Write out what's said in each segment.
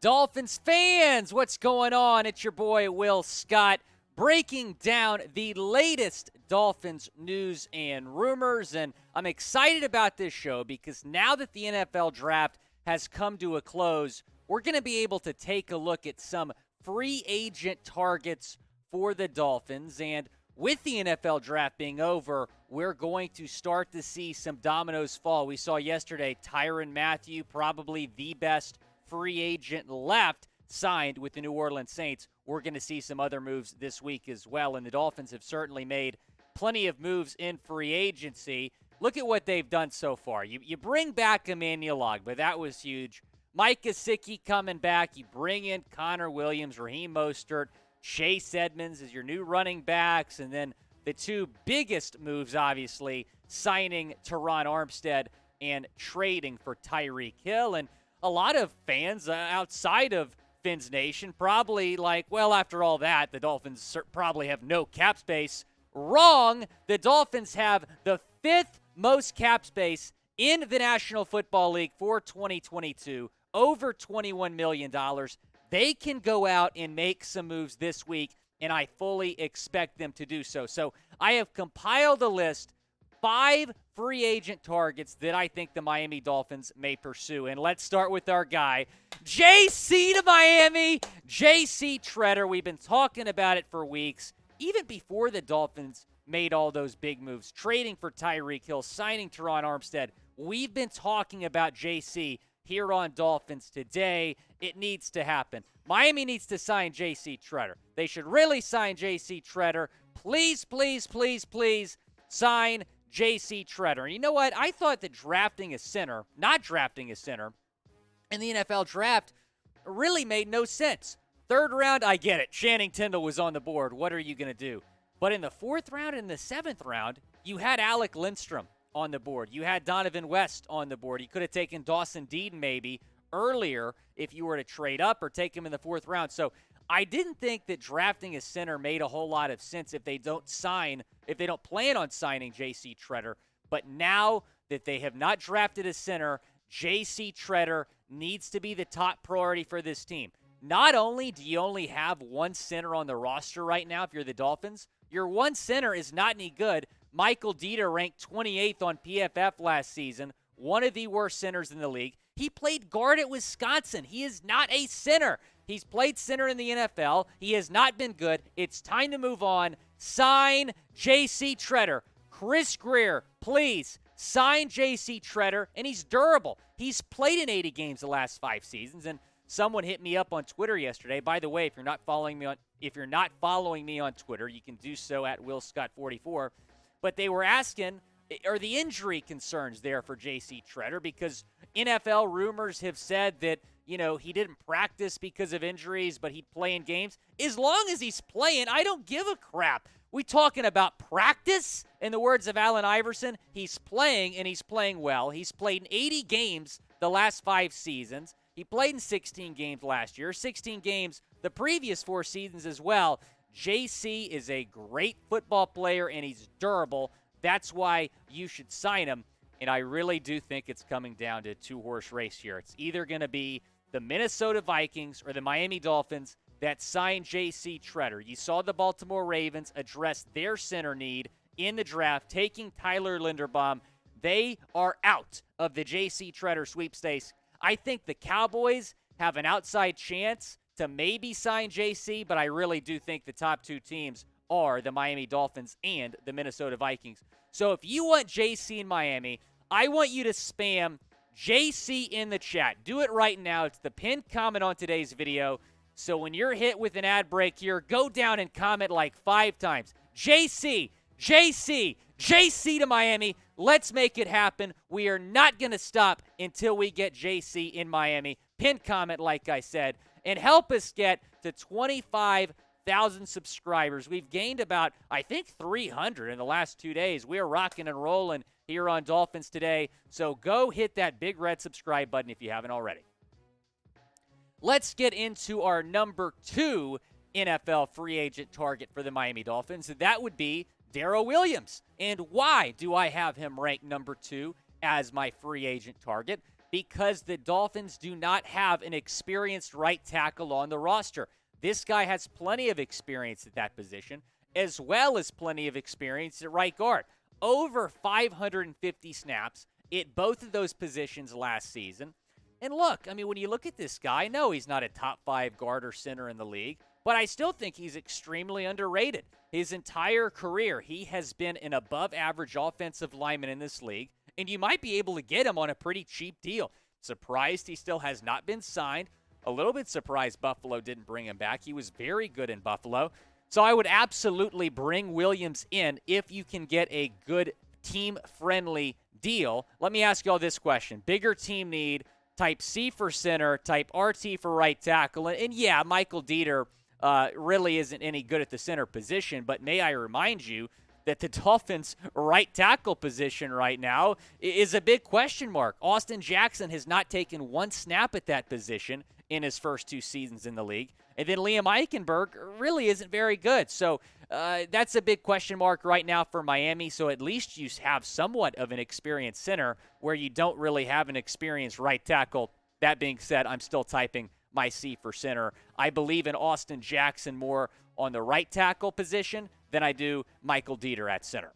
Dolphins fans, what's going on? It's your boy Will Scott breaking down the latest Dolphins news and rumors. And I'm excited about this show because now that the NFL draft has come to a close, we're going to be able to take a look at some free agent targets for the Dolphins. And with the NFL draft being over, we're going to start to see some dominoes fall. We saw yesterday Tyrann Mathieu, probably the best free agent left, signed with the New Orleans Saints. We're going to see some other moves this week as well, and the Dolphins have certainly made plenty of moves in free agency. Look at what they've done so far. You bring back Emmanuel Ogbah. That was huge. Mike Gesicki coming back. You bring in Connor Williams, Raheem Mostert, Chase Edmonds as your new running backs, and then the two biggest moves, obviously, signing Terron Armstead and trading for Tyreek Hill. And a lot of fans outside of Fins Nation probably like, well, after all that, the Dolphins probably have no cap space. Wrong. The Dolphins have the fifth most cap space in the National Football League for 2022, over $21 million. They can go out and make some moves this week, and I fully expect them to do so. So I have compiled a list, 5 free agent targets that I think the Miami Dolphins may pursue. And let's start with our guy, JC to Miami, JC Tretter. We've been talking about it for weeks, even before the Dolphins made all those big moves, trading for Tyreek Hill, signing Terron Armstead. We've been talking about JC here on Dolphins Today. It needs to happen. Miami needs to sign JC Tretter. They should really sign JC Tretter. Please, please, please, please sign JC Tretter. And you know what? I thought that not drafting a center in the NFL draft really made no sense. Third round, I get it. Channing Tindall was on the board. What are you going to do? But in the fourth round and the seventh round, you had Alec Lindstrom on the board. You had Donovan West on the board. You could have taken Dawson Deaton maybe earlier if you were to trade up or take him in the fourth round. So I didn't think that drafting a center made a whole lot of sense if they don't plan on signing JC Tretter. But now that they have not drafted a center, JC Tretter needs to be the top priority for this team. Not only do you only have one center on the roster right now if you're the Dolphins, your one center is not any good. Michael Dieter ranked 28th on PFF last season, one of the worst centers in the league. He played guard at Wisconsin. He is not a center. He's played center in the NFL. He has not been good. It's time to move on. Sign JC Tretter. Chris Greer, please sign JC Tretter, and he's durable. He's played in 80 games the last 5 seasons, and someone hit me up on Twitter yesterday. By the way, if you're not following me on Twitter, you can do so at WillScott44. But they were asking, are the injury concerns there for JC Tretter? Because NFL rumors have said that, he didn't practice because of injuries, but he'd play in games. As long as he's playing, I don't give a crap. We talking about practice? In the words of Allen Iverson, he's playing, and he's playing well. He's played in 80 games the last 5 seasons. He played in 16 games last year, 16 games the previous 4 seasons as well. JC is a great football player, and he's durable. That's why you should sign him. And I really do think it's coming down to a 2-horse race here. It's either going to be the Minnesota Vikings or the Miami Dolphins that sign JC Tretter. You saw the Baltimore Ravens address their center need in the draft, taking Tyler Linderbaum. They are out of the JC Tretter sweepstakes. I think the Cowboys have an outside chance to maybe sign JC, but I really do think the top 2 teams are the Miami Dolphins and the Minnesota Vikings. So if you want JC in Miami, I want you to spam JC in the chat. Do it right now. It's the pinned comment on today's video. So when you're hit with an ad break here, go down and comment like 5 times. JC, JC, JC to Miami. Let's make it happen. We are not going to stop until we get JC in Miami. Pinned comment, like I said. And help us get to 25,000 subscribers. We've gained about, I think, 300 in the last 2 days. We are rocking and rolling here on Dolphins Today. So go hit that big red subscribe button if you haven't already. Let's get into our number 2 NFL free agent target for the Miami Dolphins. That would be Daryl Williams. And why do I have him ranked number 2 as my free agent target? Because the Dolphins do not have an experienced right tackle on the roster. This guy has plenty of experience at that position, as well as plenty of experience at right guard. Over 550 snaps at both of those positions last season. And look, I mean, when you look at this guy, no, he's not a top 5 guard or center in the league, but I still think he's extremely underrated. His entire career, he has been an above-average offensive lineman in this league, and you might be able to get him on a pretty cheap deal. Surprised he still has not been signed. A little bit surprised Buffalo didn't bring him back. He was very good in Buffalo. So I would absolutely bring Williams in if you can get a good team-friendly deal. Let me ask you all this question. Bigger team need, type C for center, type RT for right tackle. And yeah, Michael Dieter really isn't any good at the center position, but may I remind you that the Dolphins' right tackle position right now is a big question mark. Austin Jackson has not taken one snap at that position in his first 2 seasons in the league. And then Liam Eichenberg really isn't very good. So that's a big question mark right now for Miami. So at least you have somewhat of an experienced center where you don't really have an experienced right tackle. That being said, I'm still typing my C for center. I believe in Austin Jackson more on the right tackle position than I do Michael Dieter at center.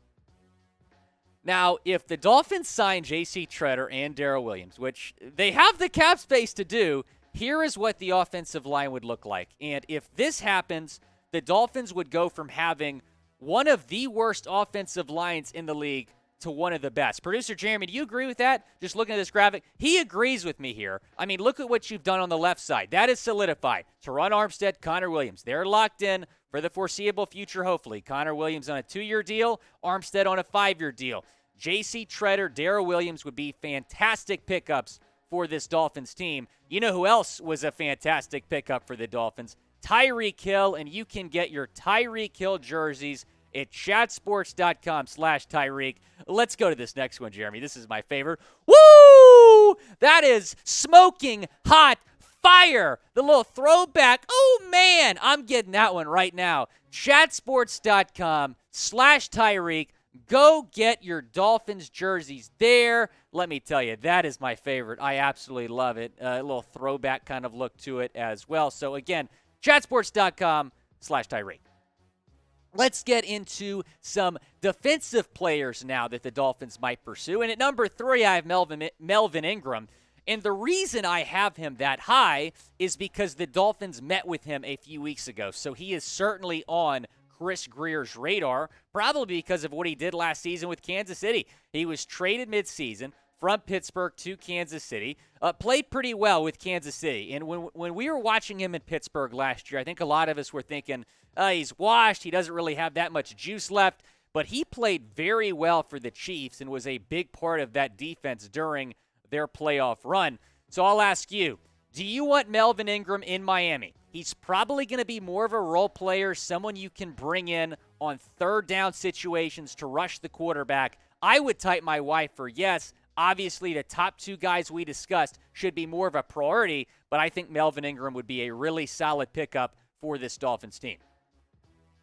Now, if the Dolphins sign JC Tretter and Daryl Williams, which they have the cap space to do, here is what the offensive line would look like. And if this happens, the Dolphins would go from having one of the worst offensive lines in the league to one of the best. Producer Jeremy, do you agree with that? Just looking at this graphic, he agrees with me here. I mean, look at what you've done on the left side. That is solidified. Terron Armstead, Connor Williams. They're locked in for the foreseeable future, hopefully. Connor Williams on a 2-year deal, Armstead on a 5-year deal. JC Tretter, Daryl Williams would be fantastic pickups for this Dolphins team. You know who else was a fantastic pickup for the Dolphins? Tyreek Hill, and you can get your Tyreek Hill jerseys at chatsports.com/Tyreek. Let's go to this next one, Jeremy. This is my favorite. Woo! That is smoking hot fire. The little throwback. Oh, man. I'm getting that one right now. Chatsports.com/Tyreek. Go get your Dolphins jerseys there. Let me tell you, that is my favorite. I absolutely love it. A little throwback kind of look to it as well. So, again, chatsports.com/Tyreek. Let's get into some defensive players now that the Dolphins might pursue. And at number 3, I have Melvin Ingram. And the reason I have him that high is because the Dolphins met with him a few weeks ago. So he is certainly on Chris Greer's radar, probably because of what he did last season with Kansas City. He was traded midseason from Pittsburgh to Kansas City, played pretty well with Kansas City. And when we were watching him in Pittsburgh last year, I think a lot of us were thinking, he's washed, he doesn't really have that much juice left. But he played very well for the Chiefs and was a big part of that defense during their playoff run. So I'll ask you, do you want Melvin Ingram in Miami? He's probably going to be more of a role player, someone you can bring in on third down situations to rush the quarterback. I would type my wife for yes. Obviously, the top 2 guys we discussed should be more of a priority, but I think Melvin Ingram would be a really solid pickup for this Dolphins team.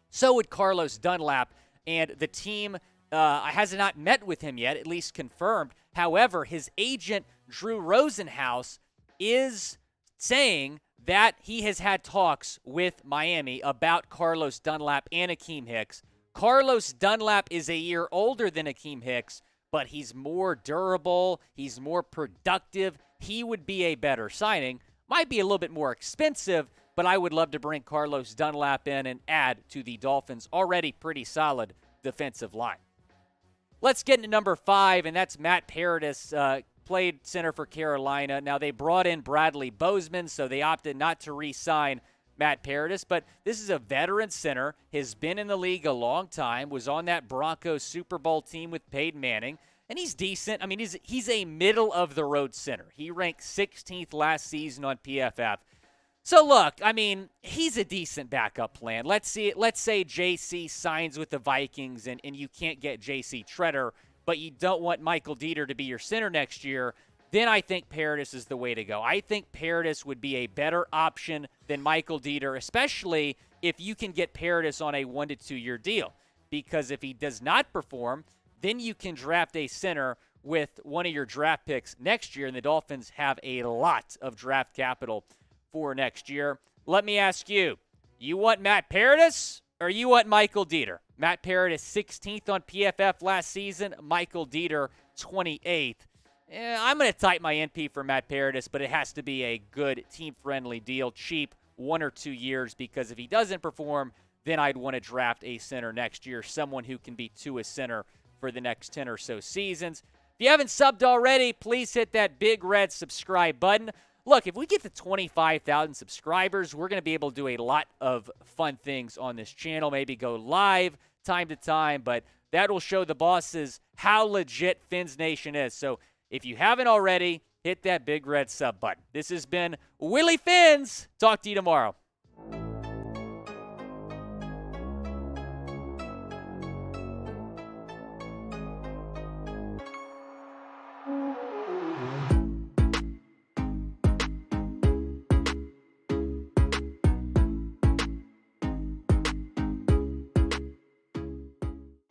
So would Carlos Dunlap, and the team has not met with him yet, at least confirmed. However, his agent, Drew Rosenhaus, is saying that he has had talks with Miami about Carlos Dunlap and Akeem Hicks. Carlos Dunlap is a year older than Akeem Hicks, but he's more durable, he's more productive. He would be a better signing. Might be a little bit more expensive, but I would love to bring Carlos Dunlap in and add to the Dolphins' already pretty solid defensive line. Let's get into number 5, and that's Matt Paradis, played center for Carolina. Now, they brought in Bradley Bozeman, so they opted not to re-sign Matt Paradis, but this is a veteran center, has been in the league a long time, was on that Broncos Super Bowl team with Peyton Manning, and he's decent. I mean, he's a middle-of-the-road center. He ranked 16th last season on PFF. So, look, I mean, he's a decent backup plan. Let's say JC signs with the Vikings and you can't get JC Tretter, but you don't want Michael Dieter to be your center next year, then I think Paradis is the way to go. I think Paradis would be a better option than Michael Dieter, especially if you can get Paradis on a 1 to 2 year deal. because if he does not perform, then you can draft a center with one of your draft picks next year, and the Dolphins have a lot of draft capital for next year. Let me ask you, you want Matt Paradis or you want Michael Dieter? Matt Paradis 16th on PFF last season, Michael Dieter 28th. I'm going to type my NP for Matt Paradis, but it has to be a good team-friendly deal, cheap, 1 or 2 years, because if he doesn't perform, then I'd want to draft a center next year, someone who can be to a center for the next 10 or so seasons. If you haven't subbed already, please hit that big red subscribe button. Look, if we get to 25,000 subscribers, we're going to be able to do a lot of fun things on this channel, maybe go live time to time, but that will show the bosses how legit Fins Nation is. So if you haven't already, hit that big red sub button. This has been Willie Fins. Talk to you tomorrow.